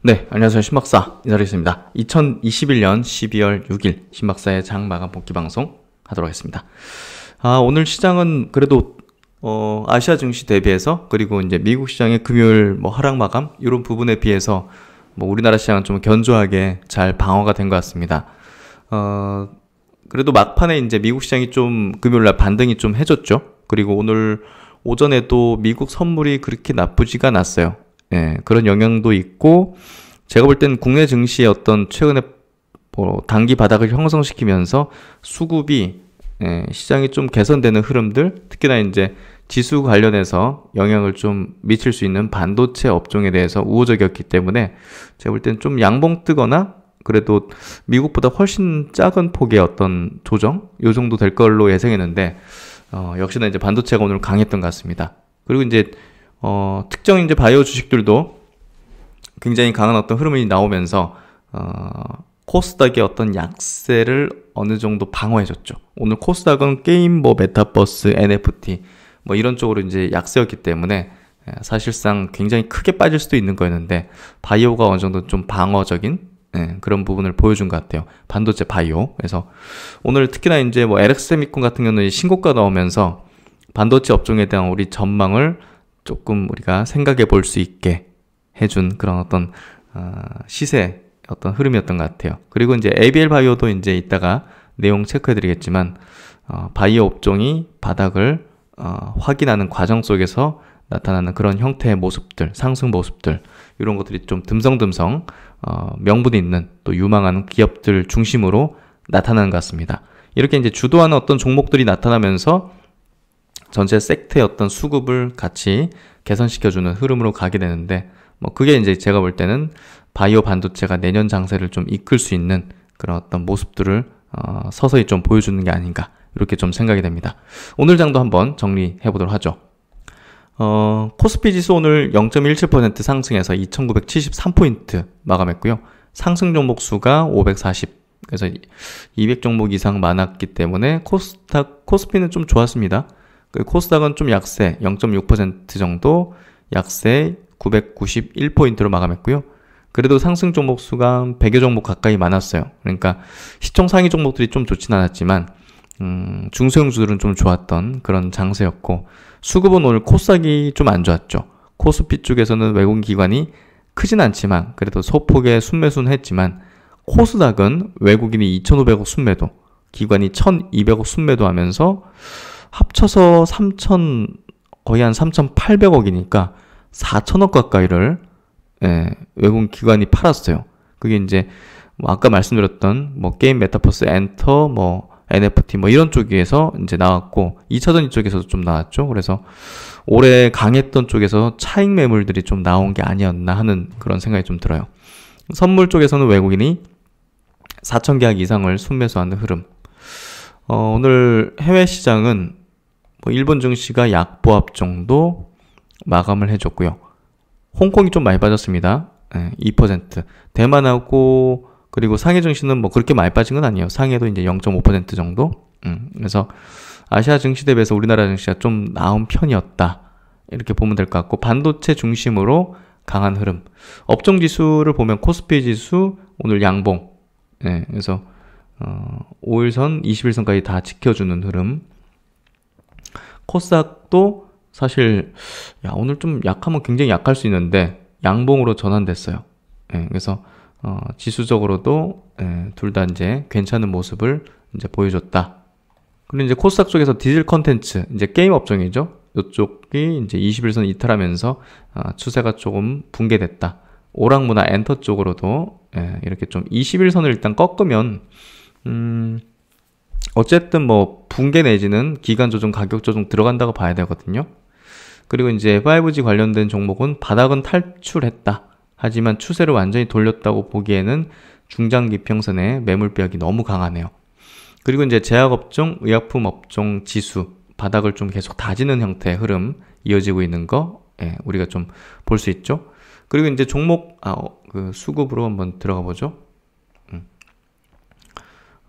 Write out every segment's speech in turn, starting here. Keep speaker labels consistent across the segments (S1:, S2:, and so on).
S1: 네, 안녕하세요. 신박사 인사드리겠습니다. 2021년 12월 6일 신박사의 장마감 복귀 방송 하도록 하겠습니다. 오늘 시장은 그래도 아시아 증시 대비해서, 그리고 이제 미국 시장의 금요일 하락 마감 이런 부분에 비해서 우리나라 시장은 좀 견조하게 잘 방어가 된 것 같습니다. 그래도 막판에 이제 미국 시장이 좀 금요일날 반등이 좀 해줬죠. 그리고 오늘 오전에도 미국 선물이 그렇게 나쁘지가 않았어요. 예, 그런 영향도 있고, 제가 볼 땐 국내 증시의 어떤 최근에 단기 바닥을 형성시키면서 수급이 시장이 좀 개선되는 흐름들, 특히나 이제 지수 관련해서 영향을 좀 미칠 수 있는 반도체 업종에 대해서 우호적이었기 때문에 제가 볼 땐 좀 양봉 뜨거나 그래도 미국보다 훨씬 작은 폭의 어떤 조정 요 정도 될 걸로 예상했는데, 역시나 이제 반도체가 오늘 강했던 것 같습니다. 그리고 이제 특정 이제 바이오 주식들도 굉장히 강한 어떤 흐름이 나오면서 코스닥의 어떤 약세를 어느 정도 방어해줬죠. 오늘 코스닥은 게임, 메타버스, NFT 이런 쪽으로 이제 약세였기 때문에 사실상 굉장히 크게 빠질 수도 있는 거였는데, 바이오가 어느 정도 좀 방어적인 그런 부분을 보여준 것 같아요. 반도체 바이오. 그래서 오늘 특히나 이제 LX세미콘 같은 경우는 신고가 나오면서 반도체 업종에 대한 우리 전망을 조금 우리가 생각해 볼 수 있게 해준 그런 어떤 시세 어떤 흐름이었던 것 같아요. 그리고 이제 ABL 바이오도 이제 이따가 내용 체크해 드리겠지만, 바이오 업종이 바닥을 확인하는 과정 속에서 나타나는 그런 형태의 모습들, 상승 모습들, 이런 것들이 좀 듬성듬성 명분 있는 또 유망한 기업들 중심으로 나타나는 것 같습니다. 이렇게 이제 주도하는 어떤 종목들이 나타나면서 전체 섹터의 어떤 수급을 같이 개선시켜주는 흐름으로 가게 되는데, 그게 이제 제가 볼 때는 바이오 반도체가 내년 장세를 좀 이끌 수 있는 그런 어떤 모습들을 서서히 좀 보여주는 게 아닌가, 이렇게 좀 생각이 됩니다. 오늘 장도 한번 정리해 보도록 하죠. 코스피 지수 오늘 0.17% 상승해서 2973포인트 마감했고요. 상승 종목 수가 540, 그래서 200종목 이상 많았기 때문에 코스피는 좀 좋았습니다. 코스닥은 좀 약세 0.6% 정도 약세 991포인트로 마감했고요. 그래도 상승 종목 수가 100여 종목 가까이 많았어요. 그러니까 시총 상위 종목들이 좀 좋진 않았지만 중소형주들은 좀 좋았던 그런 장세였고, 수급은 오늘 코스닥이 좀 안 좋았죠. 코스피 쪽에서는 외국인 기관이 크진 않지만 그래도 소폭의 순매수는 했지만, 코스닥은 외국인이 2,500억 순매도, 기관이 1,200억 순매도 하면서 합쳐서 거의 한 3,800억이니까 4,000억 가까이를 외국인 기관이 팔았어요. 그게 이제 아까 말씀드렸던 게임, 메타버스, 엔터, NFT 이런 쪽에서 이제 나왔고, 2차전 이쪽에서도 좀 나왔죠. 그래서 올해 강했던 쪽에서 차익 매물들이 좀 나온 게 아니었나 하는 그런 생각이 좀 들어요. 선물 쪽에서는 외국인이 4,000계약 이상을 순매수하는 흐름. 오늘 해외 시장은 일본 증시가 약보합 정도 마감을 해줬고요. 홍콩이 좀 많이 빠졌습니다. 2%. 대만하고 그리고 상해 증시는 그렇게 많이 빠진 건 아니에요. 상해도 이제 0.5% 정도. 그래서 아시아 증시 대비해서 우리나라 증시가 좀 나은 편이었다, 이렇게 보면 될 것 같고, 반도체 중심으로 강한 흐름. 업종 지수를 보면 코스피 지수 오늘 양봉. 그래서 5일선, 21선까지 다 지켜주는 흐름. 코스닥도 사실 오늘 좀 약하면 굉장히 약할 수 있는데 양봉으로 전환됐어요. 그래서 지수적으로도 둘 다 이제 괜찮은 모습을 이제 보여줬다. 그리고 이제 코스닥 쪽에서 디지털 컨텐츠, 이제 게임 업종이죠. 이쪽이 이제 21선 이탈하면서 추세가 조금 붕괴됐다. 오락문화 엔터 쪽으로도 이렇게 좀 21선을 일단 꺾으면 어쨌든 붕괴 내지는 기간 조정, 가격 조정 들어간다고 봐야 되거든요. 그리고 이제 5G 관련된 종목은 바닥은 탈출했다. 하지만 추세를 완전히 돌렸다고 보기에는 중장기 평선의 매물벽이 너무 강하네요. 그리고 이제 제약업종, 의약품 업종 지수 바닥을 좀 계속 다지는 형태의 흐름 이어지고 있는 거 우리가 좀 볼 수 있죠. 그리고 이제 종목 수급으로 한번 들어가 보죠.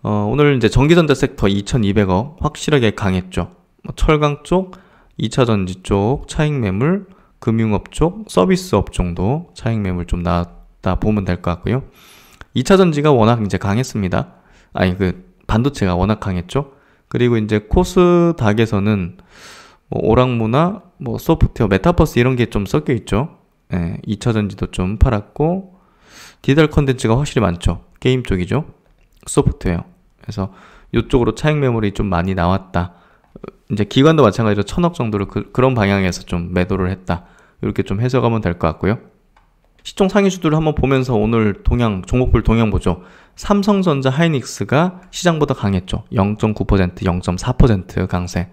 S1: 오늘 이제 전기전자 섹터 2,200억 확실하게 강했죠. 철강 쪽, 2차 전지 쪽 차익 매물, 금융업 쪽, 서비스 업종도 차익 매물 좀 나왔던 있었다 보면 될 것 같고요. 2차 전지가 워낙 이제 강했습니다. 아니, 그 반도체가 워낙 강했죠. 그리고 이제 코스닥에서는 뭐 오락무나 뭐 소프트웨어, 메타버스 이런 게 좀 섞여 있죠. 예, 2차 전지도 좀 팔았고, 디지털 컨텐츠가 확실히 많죠. 게임 쪽이죠. 소프트웨어. 그래서 이쪽으로 차익 매물이 좀 많이 나왔다. 이제 기관도 마찬가지로 1000억 정도를 그런 방향에서 좀 매도를 했다. 이렇게 좀 해석하면 될 것 같고요. 시총 상위주들을 한번 보면서 오늘 종목별 동향 보죠. 삼성전자, 하이닉스가 시장보다 강했죠. 0.9%, 0.4% 강세.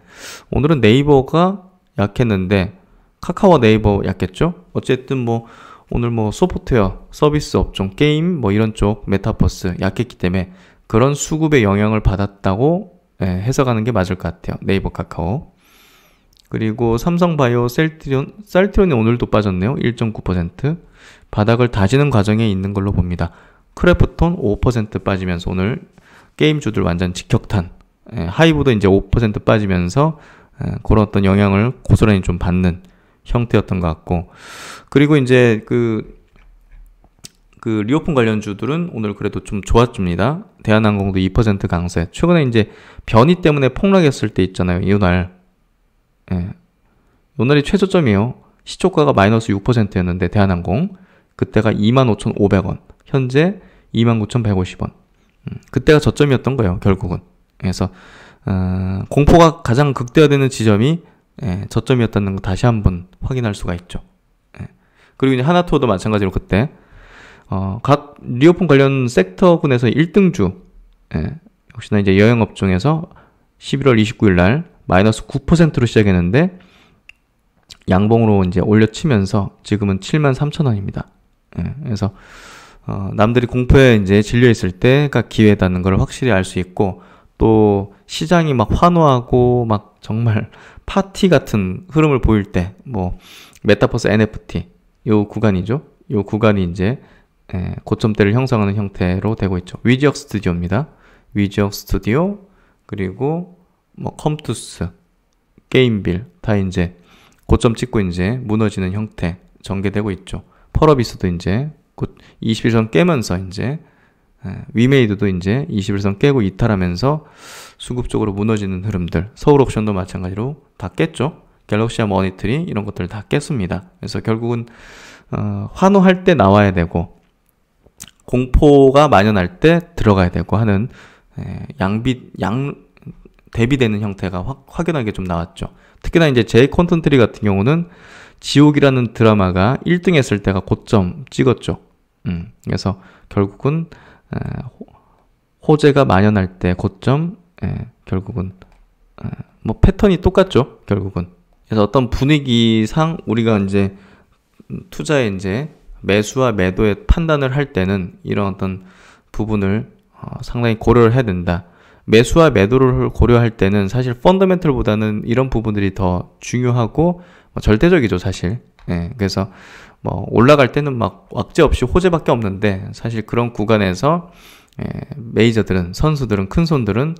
S1: 오늘은 네이버가 약했는데 카카오와 네이버 약했죠. 어쨌든 뭐 오늘 뭐 소프트웨어, 서비스 업종, 게임 뭐 이런 쪽 메타버스 약했기 때문에 그런 수급의 영향을 받았다고 해석하는 게 맞을 것 같아요. 네이버, 카카오. 그리고 삼성바이오, 셀트리온이 오늘도 빠졌네요. 1.9%. 바닥을 다지는 과정에 있는 걸로 봅니다. 크래프톤 5% 빠지면서 오늘 게임주들 완전 직격탄. 하이브도 이제 5% 빠지면서 그런 어떤 영향을 고스란히 좀 받는 형태였던 것 같고, 그리고 이제 그 리오픈 관련주들은 오늘 그래도 좀 좋았습니다. 대한항공도 2% 강세. 최근에 이제 변이 때문에 폭락했을 때 있잖아요. 이날. 이날이 최저점이에요. 시초가가 마이너스 6%였는데 대한항공 그때가 25,500원, 현재 29,150원. 그때가 저점이었던 거예요, 결국은. 그래서 공포가 가장 극대화되는 지점이 저점이었다는 거 다시 한번 확인할 수가 있죠. 그리고 이제 하나투어도 마찬가지로 그때 각 리오픈 관련 섹터군에서 1등주, 역시나 이제 여행업종에서 11월 29일 날 마이너스 9%로 시작했는데 양봉으로 이제 올려치면서 지금은 73,000원입니다. 그래서 남들이 공포에 이제 질려 있을 때가 기회다는 걸 확실히 알 수 있고, 또 시장이 막 환호하고 막 정말 파티 같은 흐름을 보일 때, 뭐 메타버스 NFT 요 구간이죠. 요 구간이 이제 고점대를 형성하는 형태로 되고 있죠. 위지역 스튜디오입니다. 위지역 스튜디오, 그리고 뭐 컴투스, 게임빌 다 이제 고점 찍고 이제 무너지는 형태 전개되고 있죠. 펄어비스도 이제 곧 21선 깨면서 이제 위메이드도 이제 21선 깨고 이탈하면서 수급적으로 무너지는 흐름들, 서울옵션도 마찬가지로 다 깼죠. 갤럭시와 머니트리 이런 것들 다 깼습니다. 그래서 결국은 환호할 때 나와야 되고 공포가 만연할 때 들어가야 되고 하는 대비되는 형태가 확연하게 좀 나왔죠. 특히나 이제 제 콘텐트리 같은 경우는 지옥이라는 드라마가 1등 했을 때가 고점 찍었죠. 그래서 결국은 호재가 만연할 때 고점, 결국은 뭐 패턴이 똑같죠. 결국은. 그래서 어떤 분위기상 우리가 이제 투자에 이제 매수와 매도의 판단을 할 때는 이런 어떤 부분을 상당히 고려를 해야 된다. 매수와 매도를 고려할 때는 사실 펀더멘털보다는 이런 부분들이 더 중요하고 절대적이죠, 사실. 그래서 뭐 올라갈 때는 막 왁제 없이 호재밖에 없는데 사실 그런 구간에서 메이저들은, 선수들은, 큰 손들은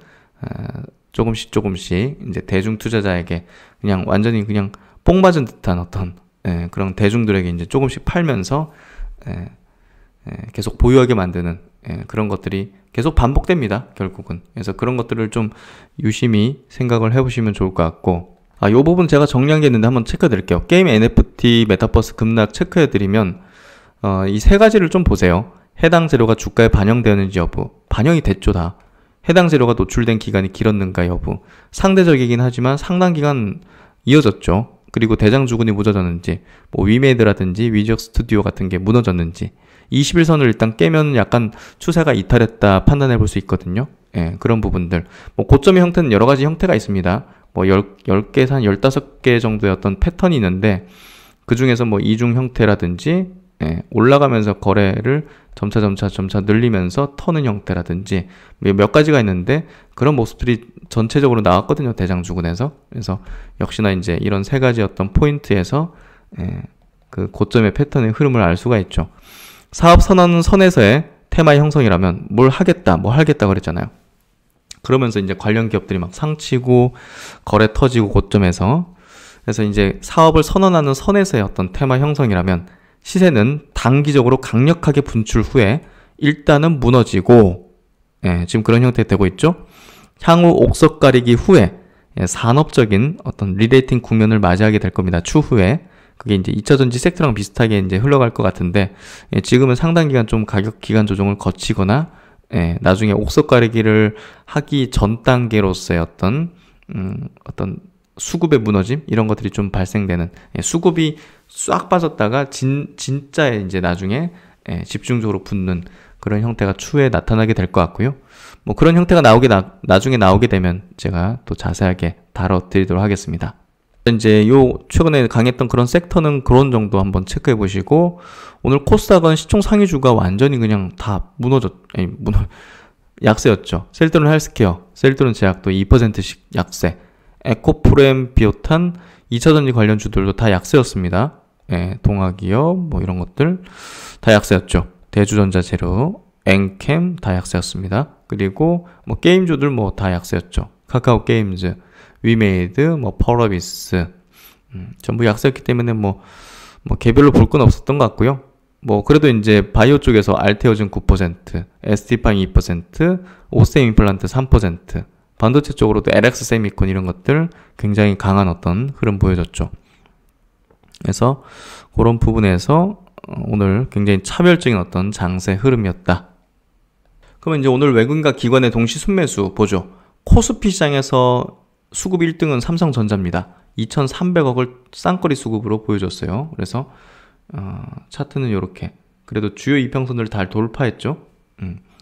S1: 조금씩 이제 대중 투자자에게 그냥 완전히 그냥 뽕 맞은 듯한 어떤 그런 대중들에게 이제 조금씩 팔면서 계속 보유하게 만드는 그런 것들이 계속 반복됩니다, 결국은. 그래서 그런 것들을 좀 유심히 생각을 해보시면 좋을 것 같고, 이 부분 제가 정리한 게 있는데 한번 체크해 드릴게요. 게임 NFT, 메타버스 급락 체크해 드리면 이 세 가지를 좀 보세요. 해당 재료가 주가에 반영되었는지 여부, 반영이 됐죠 다. 해당 재료가 노출된 기간이 길었는가 여부, 상대적이긴 하지만 상당 기간 이어졌죠. 그리고 대장주군이 무너졌는지, 뭐 위메이드라든지 위지역 스튜디오 같은 게 무너졌는지, 21선을 일단 깨면 약간 추세가 이탈했다 판단해 볼 수 있거든요. 그런 부분들. 뭐 고점의 형태는 여러 가지 형태가 있습니다. 뭐 10개에서 한 15개 정도의 어떤 패턴이 있는데, 그 중에서 뭐 이중 형태라든지, 올라가면서 거래를 점차 늘리면서 터는 형태라든지 몇 가지가 있는데, 그런 모습들이 전체적으로 나왔거든요, 대장주군에서. 그래서 역시나 이제 이런 세 가지 어떤 포인트에서 그 고점의 패턴의 흐름을 알 수가 있죠. 사업 선언 선에서의 테마의 형성이라면 뭘 하겠다 그랬잖아요. 그러면서 이제 관련 기업들이 막 상치고 거래 터지고 고점에서, 그래서 이제 사업을 선언하는 선에서의 어떤 테마 형성이라면 시세는 단기적으로 강력하게 분출 후에 일단은 무너지고, 지금 그런 형태 되고 있죠. 향후 옥석 가리기 후에 산업적인 어떤 리레이팅 국면을 맞이하게 될 겁니다. 추후에. 그게 이제 2차 전지 섹터랑 비슷하게 이제 흘러갈 것 같은데, 지금은 상당 기간 좀 가격 기간 조정을 거치거나, 나중에 옥석 가리기를 하기 전 단계로서의 어떤 수급의 무너짐 이런 것들이 좀 발생되는, 수급이 싹 빠졌다가 진짜 이제 나중에 집중적으로 붙는 그런 형태가 추후에 나타나게 될 것 같고요. 뭐 그런 형태가 나중에 나오게 되면 제가 또 자세하게 다뤄드리도록 하겠습니다. 이제 요 최근에 강했던 그런 섹터는 그런 정도 한번 체크해 보시고, 오늘 코스닥은 시총 상위주가 완전히 그냥 다 약세였죠. 셀트론 헬스케어, 셀트론 제약도 2%씩 약세, 에코프렘 비롯한 2차전지 관련주들도 다 약세였습니다. 동아기업 뭐 이런 것들 다 약세였죠. 대주전자재료, 엔캠 다 약세였습니다. 그리고 뭐 게임주들 뭐 다 약세였죠. 카카오 게임즈, 위메이드, 뭐 펄어비스, 전부 약세였기 때문에 뭐 개별로 볼 건 없었던 것 같고요. 뭐 그래도 이제 바이오 쪽에서 알테오진 9%, ST파인 2%, 오셈 임플란트 3%, 반도체 쪽으로도 LX 세미콘 이런 것들 굉장히 강한 어떤 흐름 보여줬죠. 그래서 그런 부분에서 오늘 굉장히 차별적인 어떤 장세 흐름이었다. 그러면 이제 오늘 외국인과 기관의 동시 순매수 보죠. 코스피 시장에서 수급 1등은 삼성전자입니다. 2,300억을 쌍거리 수급으로 보여줬어요. 그래서 차트는 이렇게 그래도 주요 이평선을 다 돌파했죠.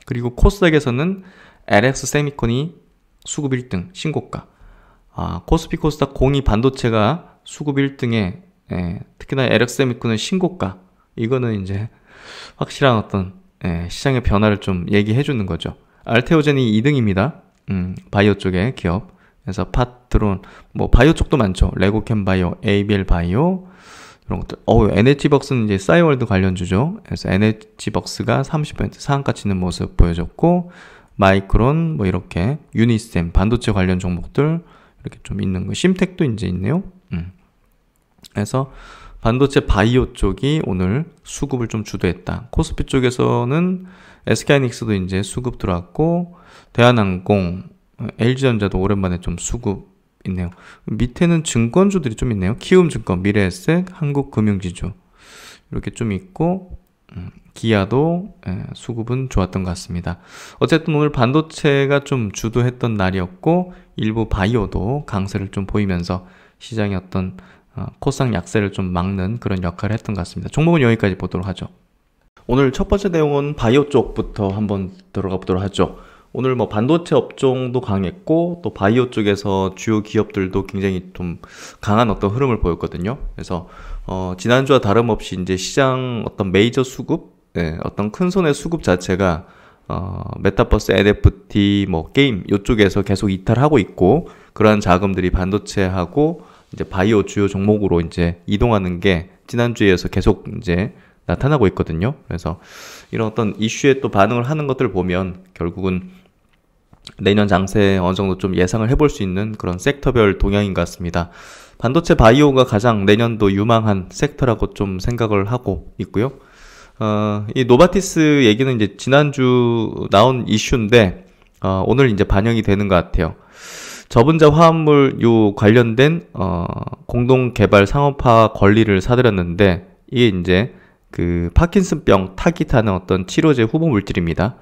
S1: 그리고 코스닥에서는 LX 세미콘이 수급 1등 신고가. 코스피 코스닥 공이 반도체가 수급 1등에 특히나 LX 세미콘은 신고가. 이거는 이제 확실한 어떤 시장의 변화를 좀 얘기해 주는 거죠. 알테오젠이 2등입니다. 바이오 쪽의 기업. 그래서 파트론, 뭐 바이오 쪽도 많죠. 레고캠 바이오, ABL 바이오 이런 것들. NH벅스는 이제 싸이월드 관련주죠. 그래서 NH벅스가 30% 상한가 치는 모습 보여줬고, 마이크론 뭐 이렇게 유니셈 반도체 관련 종목들 이렇게 좀 있는 거. 심텍도 이제 있네요. 그래서 반도체 바이오 쪽이 오늘 수급을 좀 주도했다. 코스피 쪽에서는 SK하이닉스도 이제 수급 들어왔고, 대한항공, LG전자도 오랜만에 좀 수급 있네요. 밑에는 증권주들이 좀 있네요. 키움증권, 미래에셋, 한국금융지주 이렇게 좀 있고, 기아도 수급은 좋았던 것 같습니다. 어쨌든 오늘 반도체가 좀 주도했던 날이었고, 일부 바이오도 강세를 좀 보이면서 시장의 어떤 코스닥 약세를 좀 막는 그런 역할을 했던 것 같습니다. 종목은 여기까지 보도록 하죠. 오늘 첫 번째 내용은 바이오 쪽부터 한번 들어가 보도록 하죠. 오늘 뭐 반도체 업종도 강했고, 또 바이오 쪽에서 주요 기업들도 굉장히 좀 강한 어떤 흐름을 보였거든요. 그래서 지난주와 다름없이 이제 시장 어떤 메이저 수급, 어떤 큰 손의 수급 자체가 메타버스, NFT, 뭐 게임 이쪽에서 계속 이탈하고 있고, 그러한 자금들이 반도체하고 이제 바이오 주요 종목으로 이제 이동하는 게 지난주에서 계속 이제 나타나고 있거든요. 그래서 이런 어떤 이슈에 또 반응을 하는 것들을 보면 결국은 내년 장세에 어느 정도 좀 예상을 해볼 수 있는 그런 섹터별 동향인 것 같습니다. 반도체 바이오가 가장 내년도 유망한 섹터라고 좀 생각을 하고 있고요. 이 노바티스 얘기는 이제 지난주 나온 이슈인데, 오늘 이제 반영이 되는 것 같아요. 저분자 화합물 요 관련된 공동 개발 상업화 권리를 사들였는데, 이게 이제 그 파킨슨병 타깃하는 어떤 치료제 후보 물질입니다.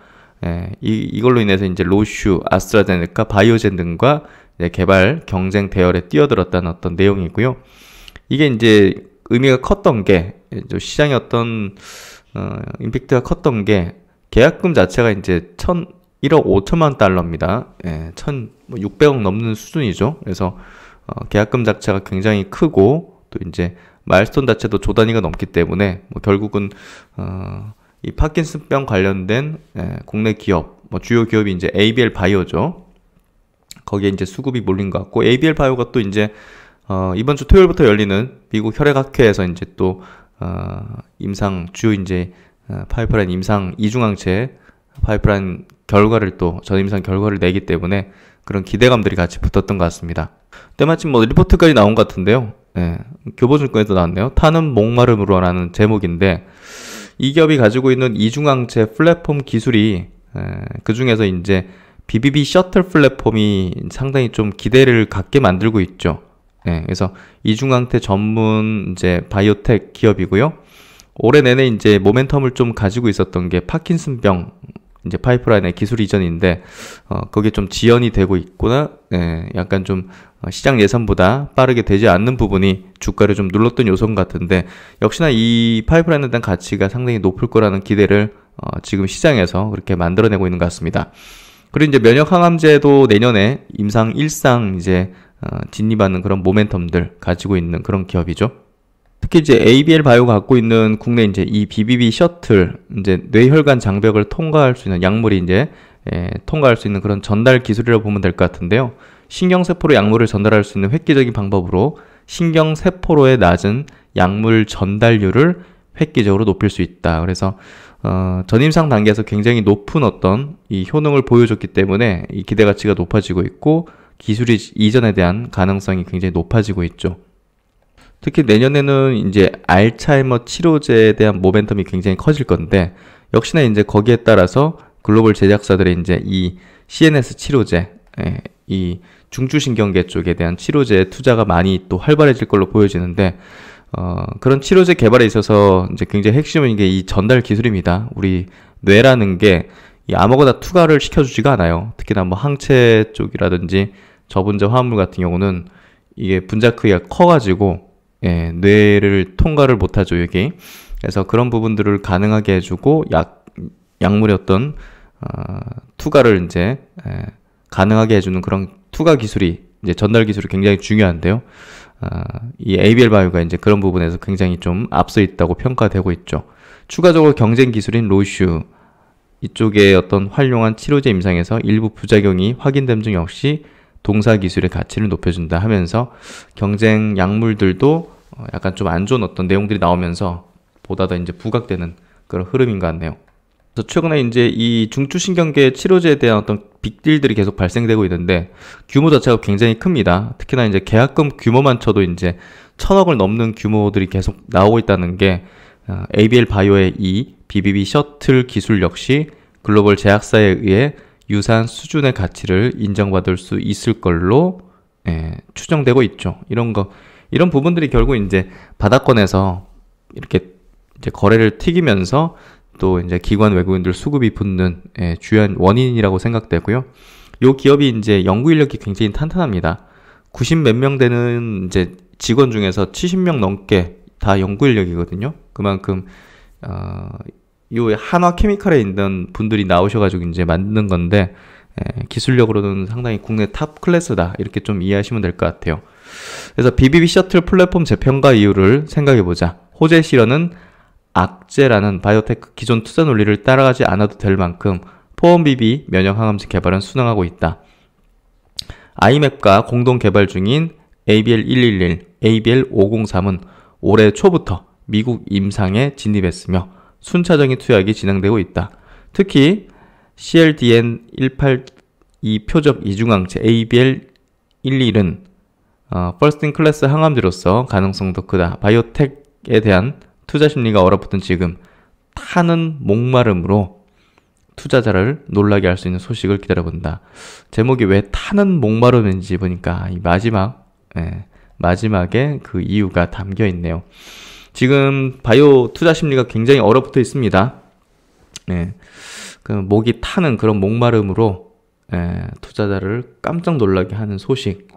S1: 이걸로 인해서 이제 로슈, 아스트라제네카, 바이오젠 등과 이제 개발 경쟁 대열에 뛰어들었다는 어떤 내용이고요. 이게 이제 의미가 컸던 게, 시장의 어떤 임팩트가 컸던 게, 계약금 자체가 이제 1억 5천만 달러입니다. 1,600억 넘는 수준이죠. 그래서 계약금 자체가 굉장히 크고, 또 이제 마일스톤 자체도 조 단위가 넘기 때문에 뭐 결국은 이 파킨슨병 관련된 국내 기업, 뭐 주요 기업이 이제 ABL 바이오죠. 거기에 이제 수급이 몰린 것 같고, ABL 바이오가 또 이제 이번 주 토요일부터 열리는 미국 혈액학회에서 이제 또 임상 주요 이제 파이프라인 임상 이중항체 파이프라인 결과를 또 전임상 결과를 내기 때문에 그런 기대감들이 같이 붙었던 것 같습니다. 때마침 뭐 리포트까지 나온 것 같은데요. 예, 교보증권에도 나왔네요. 타는 목마름으로라는 제목인데 이 기업이 가지고 있는 이중항체 플랫폼 기술이 그 중에서 이제 BBB 셔틀 플랫폼이 상당히 좀 기대를 갖게 만들고 있죠. 예, 그래서 이중항체 전문 이제 바이오텍 기업이고요. 올해 내내 이제 모멘텀을 좀 가지고 있었던 게 파킨슨병 이제 파이프라인의 기술 이전인데 거기에 좀 지연이 되고 있구나. 예, 약간 좀 시장 예상보다 빠르게 되지 않는 부분이 주가를 좀 눌렀던 요소인 것 같은데 역시나 이 파이프라인에 대한 가치가 상당히 높을 거라는 기대를 지금 시장에서 그렇게 만들어내고 있는 것 같습니다. 그리고 이제 면역 항암제도 내년에 임상 1상 이제 진입하는 그런 모멘텀들 가지고 있는 그런 기업이죠. 특히 이제 ABL 바이오가 갖고 있는 국내 이제 이 BBB 셔틀 이제 뇌혈관 장벽을 통과할 수 있는 약물이 이제 통과할 수 있는 그런 전달 기술이라고 보면 될 것 같은데요. 신경세포로 약물을 전달할 수 있는 획기적인 방법으로 신경세포로의 낮은 약물 전달률을 획기적으로 높일 수 있다. 그래서 전임상 단계에서 굉장히 높은 어떤 이 효능을 보여줬기 때문에 이 기대 가치가 높아지고 있고 기술이 이전에 대한 가능성이 굉장히 높아지고 있죠. 특히 내년에는 이제 알츠하이머 치료제에 대한 모멘텀이 굉장히 커질 건데 역시나 이제 거기에 따라서 글로벌 제작사들의 이제 이 CNS 치료제, 이 중추신경계 쪽에 대한 치료제 투자가 많이 또 활발해질 걸로 보여지는데 그런 치료제 개발에 있어서 이제 굉장히 핵심은 이게 이 전달 기술입니다. 우리 뇌라는 게 이 아무거나 투과를 시켜주지가 않아요. 특히나 뭐 항체 쪽이라든지 저분자 화합물 같은 경우는 이게 분자 크기가 커가지고 뇌를 통과를 못하죠, 여기. 그래서 그런 부분들을 가능하게 해주고 약물의 어떤 투과를 이제 가능하게 해주는 그런 투과 기술이 이제 전달 기술이 굉장히 중요한데요. 이 ABL 바이오가 이제 그런 부분에서 굉장히 좀 앞서 있다고 평가되고 있죠. 추가적으로 경쟁 기술인 로슈 이쪽에 어떤 활용한 치료제 임상에서 일부 부작용이 확인됨 중 역시 동사 기술의 가치를 높여준다 하면서 경쟁 약물들도 약간 좀 안 좋은 어떤 내용들이 나오면서 보다 더 이제 부각되는 그런 흐름인 것 같네요. 그래서 최근에 이제 이 중추신경계 치료제에 대한 어떤 빅딜들이 계속 발생되고 있는데 규모 자체가 굉장히 큽니다. 특히나 이제 계약금 규모만 쳐도 이제 1,000억을 넘는 규모들이 계속 나오고 있다는 게 ABL 바이오의 이 BBB 셔틀 기술 역시 글로벌 제약사에 의해 유사한 수준의 가치를 인정받을 수 있을 걸로 추정되고 있죠. 이런 부분들이 결국 이제 바닥권에서 이렇게 이제 거래를 튀기면서 또 이제 기관 외국인들 수급이 붙는 주요한 원인이라고 생각되고요. 요 기업이 이제 연구 인력이 굉장히 탄탄합니다. 90 몇 명 되는 이제 직원 중에서 70명 넘게 다 연구 인력이거든요. 그만큼 요 한화 케미칼에 있는 분들이 나오셔가지고 이제 만드는 건데 기술력으로는 상당히 국내 탑 클래스다 이렇게 좀 이해하시면 될 것 같아요. 그래서 BBB 셔틀 플랫폼 재평가 이유를 생각해보자. 호재 실현은 악재라는 바이오테크 기존 투자 논리를 따라가지 않아도 될 만큼 포원비비 면역항암제 개발은 순항하고 있다. 아이맵과 공동 개발 중인 ABL111, ABL503은 올해 초부터 미국 임상에 진입했으며 순차적인 투약이 진행되고 있다. 특히 CLDN182 표적 이중항체 ABL11은 퍼스트 인 클래스 항암제로서 가능성도 크다. 바이오텍에 대한 투자 심리가 얼어붙은 지금 타는 목마름으로 투자자를 놀라게 할 수 있는 소식을 기다려본다. 제목이 왜 타는 목마름인지 보니까 이 마지막에 그 이유가 담겨 있네요. 지금 바이오 투자 심리가 굉장히 얼어붙어 있습니다. 그 목이 타는 그런 목마름으로 투자자를 깜짝 놀라게 하는 소식.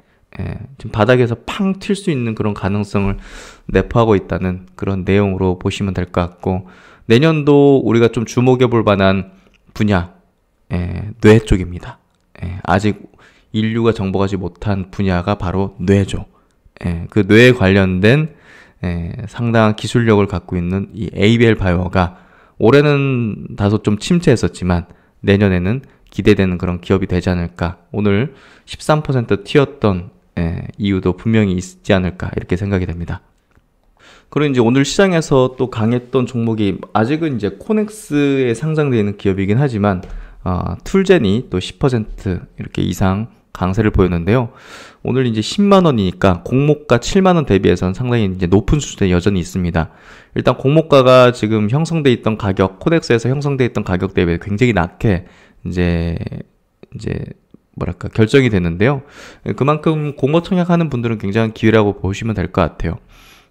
S1: 지금 바닥에서 팡 튈 수 있는 그런 가능성을 내포하고 있다는 그런 내용으로 보시면 될 것 같고 내년도 우리가 좀 주목해 볼 만한 분야 뇌 쪽입니다. 아직 인류가 정복하지 못한 분야가 바로 뇌죠. 그 뇌에 관련된 상당한 기술력을 갖고 있는 이 ABL 바이오가 올해는 다소 좀 침체했었지만 내년에는 기대되는 그런 기업이 되지 않을까. 오늘 13% 튀었던 이유도 분명히 있지 않을까 이렇게 생각이 됩니다. 그리고 이제 오늘 시장에서 또 강했던 종목이 아직은 이제 코넥스에 상장되어 있는 기업이긴 하지만 툴젠이 또 10% 이렇게 이상 강세를 보였는데요. 오늘 이제 10만 원이니까 공모가 7만 원 대비해서는 상당히 이제 높은 수준에 여전히 있습니다. 일단 공모가가 지금 형성돼 있던 가격, 코덱스에서 형성돼 있던 가격 대비 굉장히 낮게 이제 뭐랄까 결정이 됐는데요. 그만큼 공모 청약하는 분들은 굉장히 기회라고 보시면 될 것 같아요.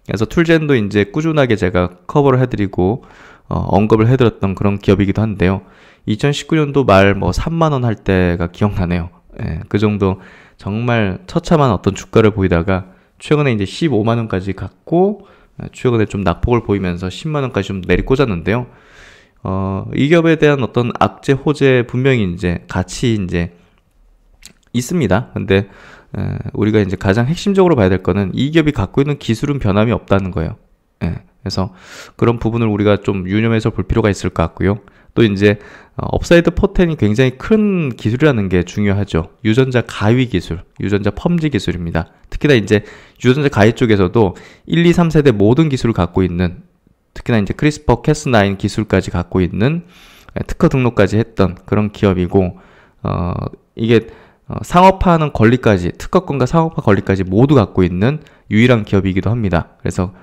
S1: 그래서 툴젠도 이제 꾸준하게 제가 커버를 해드리고 언급을 해드렸던 그런 기업이기도 한데요. 2019년도 말 뭐 3만 원 할 때가 기억나네요. 예, 그 정도 정말 처참한 어떤 주가를 보이다가 최근에 이제 15만 원까지 갔고 최근에 좀 낙폭을 보이면서 10만 원까지 좀 내리꽂았는데요. 이 기업에 대한 어떤 악재 호재 분명히 이제 같이 이제 있습니다. 근데 우리가 이제 가장 핵심적으로 봐야 될 거는 이 기업이 갖고 있는 기술은 변함이 없다는 거예요. 예, 그래서 그런 부분을 우리가 좀 유념해서 볼 필요가 있을 것 같고요. 또 이제 업사이드 포텐이 굉장히 큰 기술이라는 게 중요하죠. 유전자 가위 기술, 유전자 펌지 기술입니다. 특히나 이제 유전자 가위 쪽에서도 1, 2, 3세대 모든 기술을 갖고 있는, 특히나 이제 크리스퍼 캐스9 기술까지 갖고 있는, 특허 등록까지 했던 그런 기업이고, 이게 상업화하는 권리까지, 특허권과 상업화 권리까지 모두 갖고 있는 유일한 기업이기도 합니다. 그래서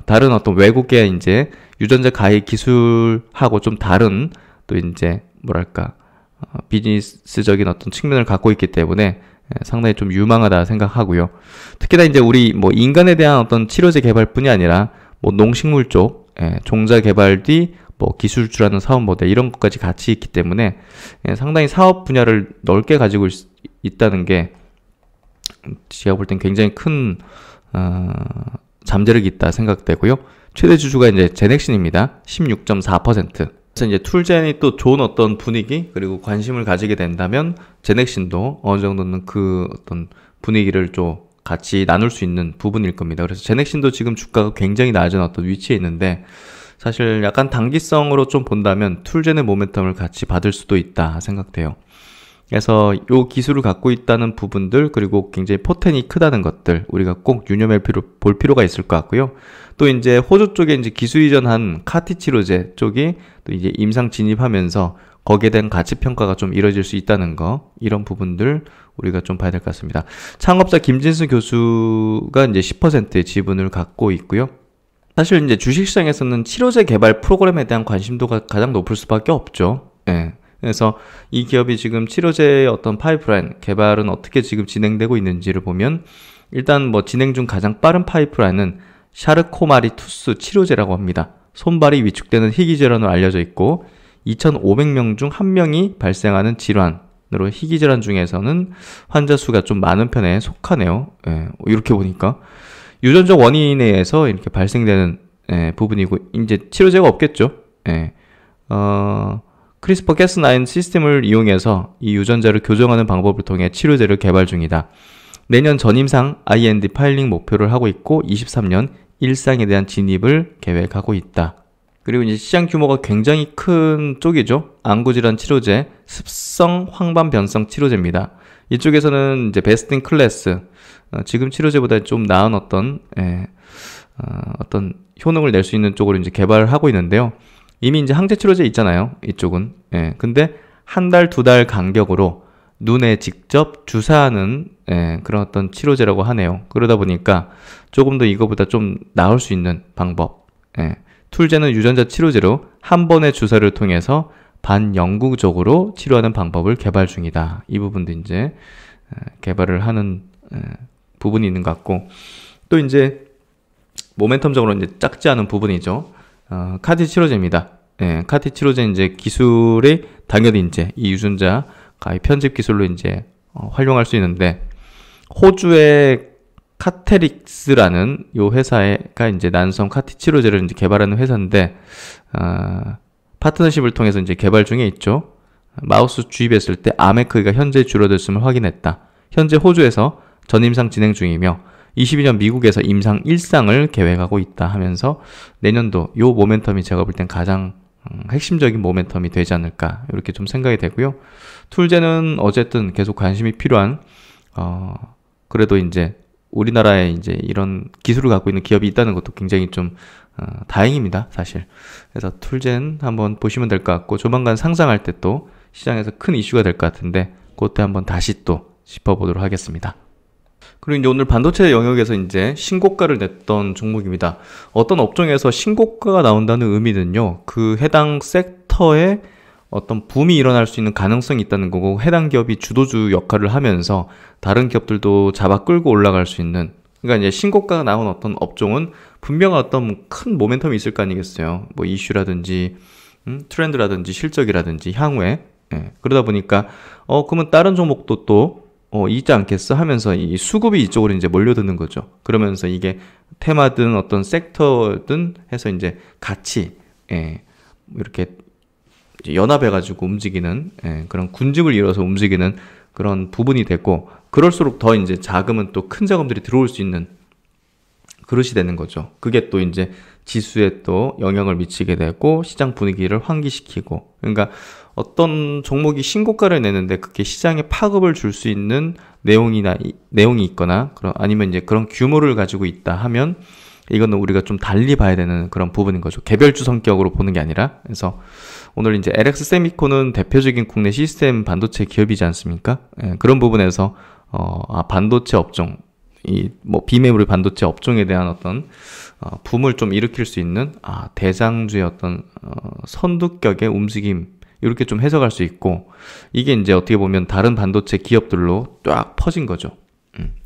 S1: 다른 어떤 외국의 이제 유전자 가위 기술하고 좀 다른 또 이제 뭐랄까 비즈니스적인 어떤 측면을 갖고 있기 때문에 상당히 좀 유망하다 생각하고요. 특히나 이제 우리 뭐 인간에 대한 어떤 치료제 개발뿐이 아니라 뭐 농식물 쪽 종자 개발 뒤 뭐 기술주라는 사업 모델 이런 것까지 같이 있기 때문에 상당히 사업 분야를 넓게 가지고 있다는 게 제가 볼 땐 굉장히 큰 잠재력이 있다 생각되고요. 최대 주주가 이제 제넥신입니다. 16.4%. 그래서 이제 툴젠이 또 좋은 어떤 분위기 그리고 관심을 가지게 된다면 제넥신도 어느 정도는 그 어떤 분위기를 좀 같이 나눌 수 있는 부분일 겁니다. 그래서 제넥신도 지금 주가가 굉장히 낮은 어떤 위치에 있는데 사실 약간 단기성으로 좀 본다면 툴젠의 모멘텀을 같이 받을 수도 있다 생각돼요. 그래서 이 기술을 갖고 있다는 부분들 그리고 굉장히 포텐이 크다는 것들 우리가 꼭 유념해 볼 필요가 있을 것 같고요. 또 이제 호주 쪽에 이제 기술 이전한 카티 치료제 쪽이 또 이제 임상 진입하면서 거기에 대한 가치 평가가 좀 이루어질 수 있다는 거 이런 부분들 우리가 좀 봐야 될 것 같습니다. 창업자 김진수 교수가 이제 10%의 지분을 갖고 있고요. 사실 이제 주식시장에서는 치료제 개발 프로그램에 대한 관심도가 가장 높을 수밖에 없죠. 예. 그래서 이 기업이 지금 치료제의 어떤 파이프라인 개발은 어떻게 지금 진행되고 있는지를 보면 일단 뭐 진행 중 가장 빠른 파이프라인은 샤르코마리투스 치료제라고 합니다. 손발이 위축되는 희귀질환으로 알려져 있고 2,500명 중 1명이 발생하는 질환으로 희귀질환 중에서는 환자 수가 좀 많은 편에 속하네요. 예. 이렇게 보니까 유전적 원인에 의해서 이렇게 발생되는 부분이고 이제 치료제가 없겠죠. 크리스퍼 캐스9 시스템을 이용해서 이 유전자를 교정하는 방법을 통해 치료제를 개발 중이다. 내년 전임상 IND 파일링 목표를 하고 있고 23년 일상에 대한 진입을 계획하고 있다. 그리고 이제 시장 규모가 굉장히 큰 쪽이죠. 안구질환 치료제, 습성 황반 변성 치료제입니다. 이쪽에서는 이제 베스트 인 클래스, 지금 치료제보다 좀 나은 어떤 효능을 낼 수 있는 쪽으로 이제 개발을 하고 있는데요. 이미 이제 항체 치료제 있잖아요. 이쪽은. 근데 한 달, 두 달 간격으로 눈에 직접 주사하는 그런 어떤 치료제라고 하네요. 그러다 보니까 조금 더 이거보다 좀 나을 수 있는 방법. 툴제는 유전자 치료제로 한 번의 주사를 통해서 반영구적으로 치료하는 방법을 개발 중이다. 이 부분도 이제 개발을 하는 부분이 있는 것 같고 또 이제 모멘텀적으로 이제 작지 않은 부분이죠. 카티 치료제입니다. 카티 치료제 이제 기술이 당연히 이제 이 유전자 가위 편집 기술로 이제 활용할 수 있는데 호주의 카테릭스라는 요 회사가 이제 난성 카티 치료제를 이제 개발하는 회사인데 파트너십을 통해서 이제 개발 중에 있죠. 마우스 주입했을 때 암의 크기가 현재 줄어들었음을 확인했다. 현재 호주에서 전임상 진행 중이며 22년 미국에서 임상 1상을 계획하고 있다 하면서 내년도 요 모멘텀이 제가 볼 땐 가장 핵심적인 모멘텀이 되지 않을까 이렇게 좀 생각이 되고요. 툴제는 어쨌든 계속 관심이 필요한 그래도 이제 우리나라에 이제 이런 기술을 갖고 있는 기업이 있다는 것도 굉장히 좀 다행입니다, 사실. 그래서 툴젠 한번 보시면 될 것 같고 조만간 상장할 때 또 시장에서 큰 이슈가 될 것 같은데 그때 한번 다시 또 짚어보도록 하겠습니다. 그리고 이제 오늘 반도체 영역에서 이제 신고가를 냈던 종목입니다. 어떤 업종에서 신고가가 나온다는 의미는요, 그 해당 섹터에 어떤 붐이 일어날 수 있는 가능성이 있다는 거고, 해당 기업이 주도주 역할을 하면서 다른 기업들도 잡아 끌고 올라갈 수 있는, 그러니까 이제 신고가가 나온 어떤 업종은 분명한 어떤 큰 모멘텀이 있을 거 아니겠어요. 뭐 이슈라든지 트렌드라든지 실적이라든지 향후에. 예. 그러다 보니까 그러면 다른 종목도 또 있지 않겠어 하면서 이 수급이 이쪽으로 이제 몰려드는 거죠. 그러면서 이게 테마든 어떤 섹터든 해서 이제 같이 이렇게 연합해가지고 움직이는 그런 군집을 이뤄서 움직이는 그런 부분이 됐고, 그럴수록 더 이제 자금은 또 큰 자금들이 들어올 수 있는 그릇이 되는 거죠. 그게 또 이제 지수에 또 영향을 미치게 되고 시장 분위기를 환기시키고, 그러니까 어떤 종목이 신고가를 내는데 그게 시장에 파급을 줄 수 있는 내용이 있거나 아니면 이제 그런 규모를 가지고 있다 하면 이거는 우리가 좀 달리 봐야 되는 그런 부분인 거죠. 개별주 성격으로 보는 게 아니라. 그래서 오늘 이제 LX 세미콘은 대표적인 국내 시스템 반도체 기업이지 않습니까? 그런 부분에서 반도체 업종, 뭐 비메모리 반도체 업종에 대한 어떤 붐을 좀 일으킬 수 있는 대장주의 어떤 선두격의 움직임, 이렇게 좀 해석할 수 있고, 이게 이제 어떻게 보면 다른 반도체 기업들로 쫙 퍼진 거죠.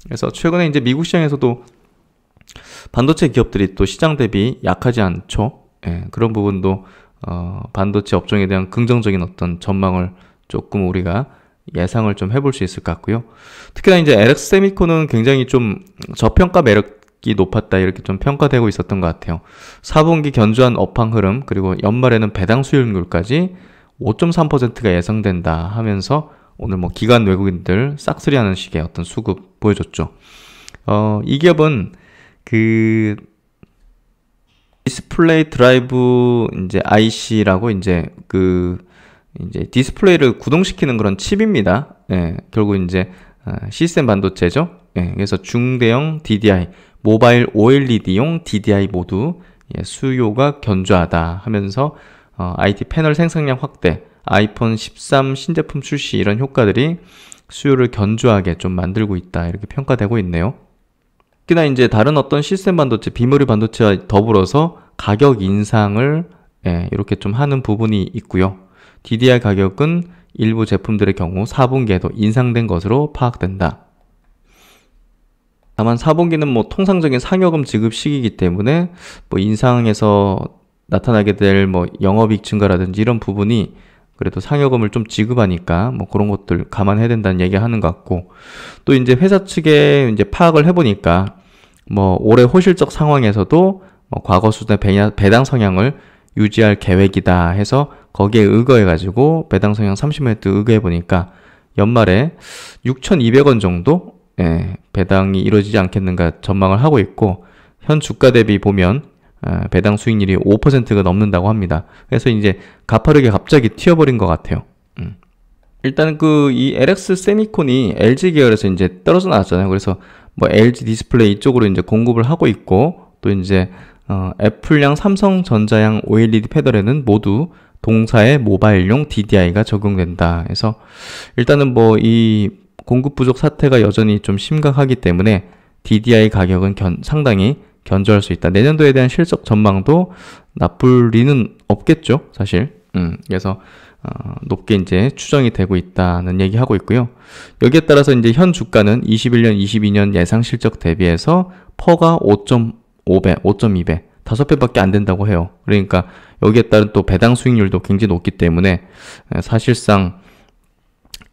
S1: 그래서 최근에 이제 미국 시장에서도 반도체 기업들이 또 시장 대비 약하지 않죠. 그런 부분도 반도체 업종에 대한 긍정적인 어떤 전망을 조금 우리가 예상을 좀 해볼 수 있을 것 같고요. 특히나 이제 LX 세미콘은 굉장히 좀 저평가 매력이 높았다, 이렇게 좀 평가되고 있었던 것 같아요. 4분기 견조한 업황 흐름, 그리고 연말에는 배당 수익률까지 5.3%가 예상된다 하면서 오늘 뭐 기관 외국인들 싹쓸이하는 식의 어떤 수급 보여줬죠. 이 기업은 그 디스플레이 드라이브 이제 IC라고 이제 이제 디스플레이를 구동시키는 그런 칩입니다. 결국 이제 시스템 반도체죠. 그래서 중대형 DDI, 모바일 OLED용 DDI 모두 수요가 견조하다 하면서 IT 패널 생산량 확대, 아이폰 13 신제품 출시, 이런 효과들이 수요를 견조하게 좀 만들고 있다, 이렇게 평가되고 있네요. 특히나 이제 다른 어떤 시스템 반도체, 비메모리 반도체와 더불어서 가격 인상을 이렇게 좀 하는 부분이 있고요. DDI 가격은 일부 제품들의 경우 4분기에도 인상된 것으로 파악된다. 다만 4분기는 뭐 통상적인 상여금 지급 시기이기 때문에 뭐 인상에서 나타나게 될 뭐 영업이익 증가라든지 이런 부분이 그래도 상여금을 좀 지급하니까 뭐 그런 것들 감안해야 된다는 얘기 하는 것 같고, 또 이제 회사 측에 이제 파악을 해보니까 뭐 올해 호실적 상황에서도 뭐 과거 수준의 배당 성향을 유지할 계획이다 해서 거기에 의거해가지고 배당 성향 30% 의거해보니까 연말에 6,200원 정도 배당이 이루어지지 않겠는가 전망을 하고 있고, 현 주가 대비 보면 배당 수익률이 5%가 넘는다고 합니다. 그래서 이제 가파르게 갑자기 튀어버린 것 같아요. 일단은 이 LX 세미콘이 LG 계열에서 이제 떨어져 나왔잖아요. 그래서 뭐 LG 디스플레이 이쪽으로 이제 공급을 하고 있고, 또 이제 애플양, 삼성전자양 OLED 패널에는 모두 동사의 모바일용 DDI가 적용된다. 그래서 일단은 뭐 이 공급 부족 사태가 여전히 좀 심각하기 때문에 DDI 가격은 상당히 견조할 수 있다. 내년도에 대한 실적 전망도 나쁠 리는 없겠죠, 사실. 그래서 높게 이제 추정이 되고 있다는 얘기하고 있고요. 여기에 따라서 이제 현 주가는 21년, 22년 예상 실적 대비해서 퍼가 5.5배, 5.2배, 5배밖에 안 된다고 해요. 그러니까 여기에 따른 또 배당 수익률도 굉장히 높기 때문에 사실상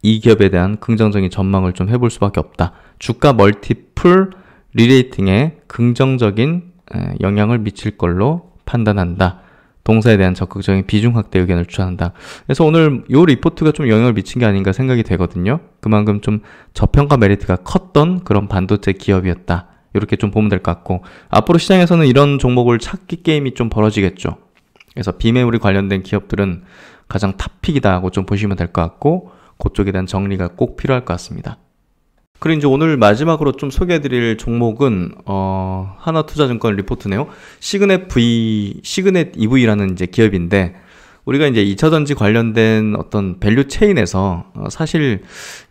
S1: 이 기업에 대한 긍정적인 전망을 좀 해볼 수밖에 없다. 주가 멀티플 리레이팅에 긍정적인 영향을 미칠 걸로 판단한다. 동사에 대한 적극적인 비중 확대 의견을 추천한다. 그래서 오늘 이 리포트가 좀 영향을 미친 게 아닌가 생각이 되거든요. 그만큼 좀 저평가 메리트가 컸던 그런 반도체 기업이었다. 이렇게 좀 보면 될 것 같고, 앞으로 시장에서는 이런 종목을 찾기 게임이 좀 벌어지겠죠. 그래서 비메모리 관련된 기업들은 가장 탑픽이다 하고 좀 보시면 될 것 같고, 그쪽에 대한 정리가 꼭 필요할 것 같습니다. 그리고 이제 오늘 마지막으로 좀 소개해드릴 종목은 하나투자증권 리포트네요. 시그넷 EV라는 이제 기업인데, 우리가 이제 2차 전지 관련된 어떤 밸류 체인에서 사실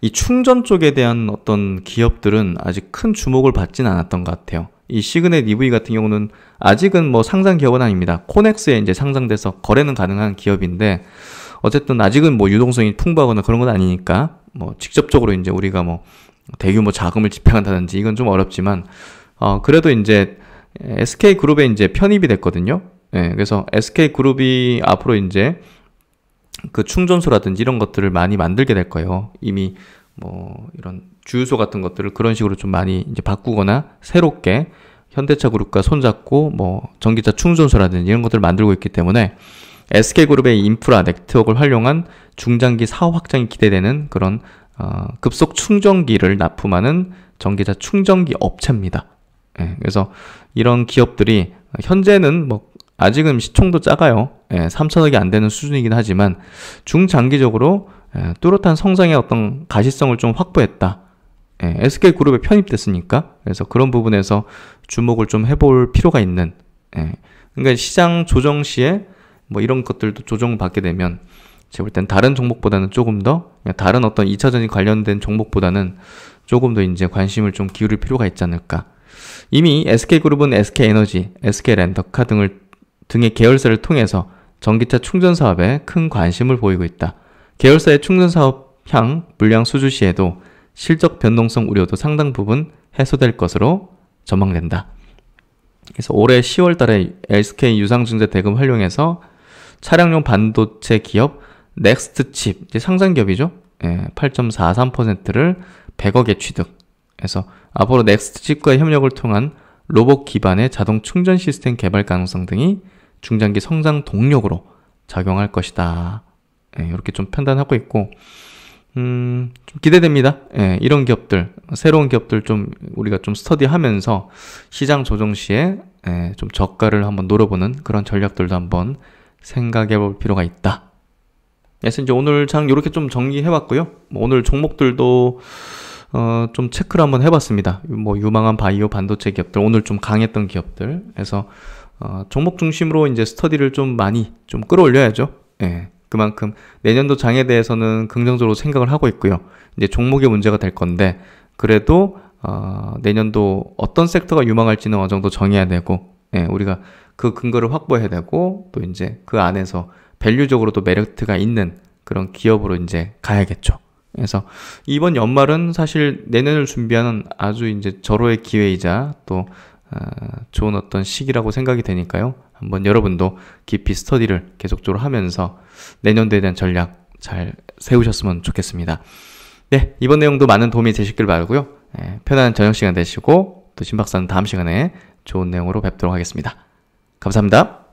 S1: 이 충전 쪽에 대한 어떤 기업들은 아직 큰 주목을 받진 않았던 것 같아요. 이 시그넷 EV 같은 경우는 아직은 뭐 상장 기업은 아닙니다. 코넥스에 이제 상장돼서 거래는 가능한 기업인데 어쨌든 아직은 뭐 유동성이 풍부하거나 그런 건 아니니까 뭐 직접적으로 이제 우리가 뭐 대규모 자금을 집행한다든지 이건 좀 어렵지만 그래도 이제 SK그룹에 이제 편입이 됐거든요. 예, 그래서 SK그룹이 앞으로 이제 그 충전소라든지 이런 것들을 많이 만들게 될 거예요. 이미 뭐 이런 주유소 같은 것들을 그런 식으로 좀 많이 이제 바꾸거나 새롭게 현대차 그룹과 손잡고 뭐 전기차 충전소라든지 이런 것들을 만들고 있기 때문에 SK그룹의 인프라 네트워크를 활용한 중장기 사업 확장이 기대되는 그런 급속 충전기를 납품하는 전기차 충전기 업체입니다. 예, 그래서 이런 기업들이 현재는 뭐 아직은 시총도 작아요. 3천억이 안 되는 수준이긴 하지만 중장기적으로 뚜렷한 성장의 어떤 가시성을 좀 확보했다. SK그룹에 편입됐으니까. 그래서 그런 부분에서 주목을 좀 해볼 필요가 있는. 그러니까 시장 조정 시에 뭐 이런 것들도 조정받게 되면 제가 볼 땐 다른 종목보다는 조금 더 다른 어떤 2차 전지 관련된 종목보다는 조금 더 이제 관심을 좀 기울일 필요가 있지 않을까. 이미 SK그룹은 SK에너지, SK렌터카 등의 계열사를 통해서 전기차 충전 사업에 큰 관심을 보이고 있다. 계열사의 충전 사업 향 물량 수주 시에도 실적 변동성 우려도 상당 부분 해소될 것으로 전망된다. 그래서 올해 10월 달에 SK 유상증자 대금 활용해서 차량용 반도체 기업 넥스트칩, 이제 상장 기업이죠. 8.43%를 100억에 취득. 그래서 앞으로 넥스트칩과의 협력을 통한 로봇 기반의 자동 충전 시스템 개발 가능성 등이 중장기 성장 동력으로 작용할 것이다. 이렇게 좀 판단하고 있고, 좀 기대됩니다. 이런 기업들, 새로운 기업들 좀 우리가 좀 스터디하면서 시장 조정 시에 좀 저가를 한번 노려보는 그런 전략들도 한번 생각해 볼 필요가 있다. 그래서 이제 오늘 장 이렇게 좀 정리해봤고요. 오늘 종목들도 좀 체크를 한번 해봤습니다. 뭐 유망한 바이오 반도체 기업들, 오늘 좀 강했던 기업들. 그래서 종목 중심으로 이제 스터디를 좀 많이 좀 끌어올려야죠. 그만큼 내년도 장에 대해서는 긍정적으로 생각을 하고 있고요. 이제 종목의 문제가 될 건데 그래도 내년도 어떤 섹터가 유망할지는 어느 정도 정해야 되고, 우리가 그 근거를 확보해야 되고 또 이제 그 안에서 밸류적으로도 메리트가 있는 그런 기업으로 이제 가야겠죠. 그래서 이번 연말은 사실 내년을 준비하는 아주 이제 절호의 기회이자 또 좋은 어떤 시기라고 생각이 되니까요. 한번 여러분도 깊이 스터디를 계속적으로 하면서 내년도에 대한 전략 잘 세우셨으면 좋겠습니다. 네, 이번 내용도 많은 도움이 되시길 바라고요. 편안한 저녁 시간 되시고 또 신박사는 다음 시간에 좋은 내용으로 뵙도록 하겠습니다. 감사합니다.